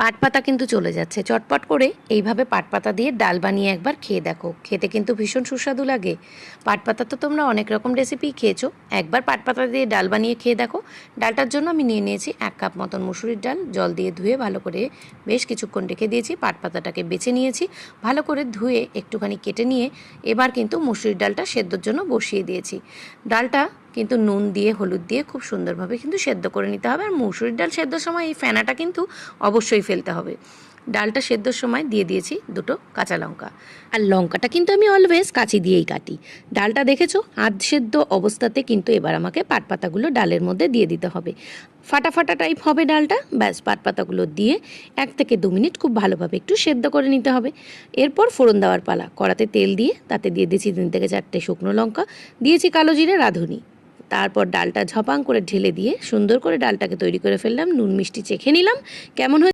পাট পাতা কিন্তু চলে যাচ্ছে চটপট করে। এইভাবে পাট পাতা দিয়ে ডাল বানিয়ে একবার খেয়ে দেখো, খেতে কিন্তু ভীষণ সুস্বাদু লাগে। পাট পাতা তো তোমরা অনেক রকম রেসিপি খেয়েছো, একবার পাট পাতা দিয়ে ডাল বানিয়ে খেয়ে দেখো। ডালটার জন্য আমি নিয়ে নিয়েছি 1 কাপ মতন মুসুরির ডাল, জল দিয়ে ধুয়ে ভালো করে বেশ কিছুক্ষণ রেখে দিয়েছি। পাট পাতাটাকে বেছে নিয়েছি, ভালো করে ধুয়ে একটুখানি কেটে নিয়ে এবার কিন্তু মুসুরির ডালটা সেদ্ধর জন্য বসিয়ে দিয়েছি। ডালটা কিন্তু নুন দিয়ে হলুদ দিয়ে খুব সুন্দরভাবে কিন্তু সেদ্ধ করে নিতে হবে। আর মুসুরির ডাল সেদ্ধর সময় এই ফেনাটা কিন্তু অবশ্যই ফেলতে হবে। ডালটা সেদ্ধর সময় দিয়ে দিয়েছি 2টো কাঁচা লঙ্কা, আর লঙ্কাটা কিন্তু আমি অলওয়েজ কাঁচি দিয়েই কাটি। ডালটা দেখেছো আধ সেদ্ধ অবস্থাতে কিন্তু এবার আমাকে পাট পাতাগুলো ডালের মধ্যে দিয়ে দিতে হবে। ফাটা ফাটা টাইপ হবে ডালটা, ব্যাস পাট পাতাগুলো দিয়ে 1 থেকে 2 মিনিট খুব ভালোভাবে একটু সেদ্ধ করে নিতে হবে। এরপর ফোড়ন দেওয়ার পালা। কড়াতে তেল দিয়ে তাতে দিয়ে দিয়েছি 3 থেকে 4টে শুকনো লঙ্কা, দিয়েছি কালো জিরে, রাঁধুনি। তারপর ডালটা ঝপাং করে ঢেলে দিয়ে সুন্দর করে ডালটাকে তৈরি করে ফেললাম। নুন মিষ্টি চেখে নিলাম, কেমন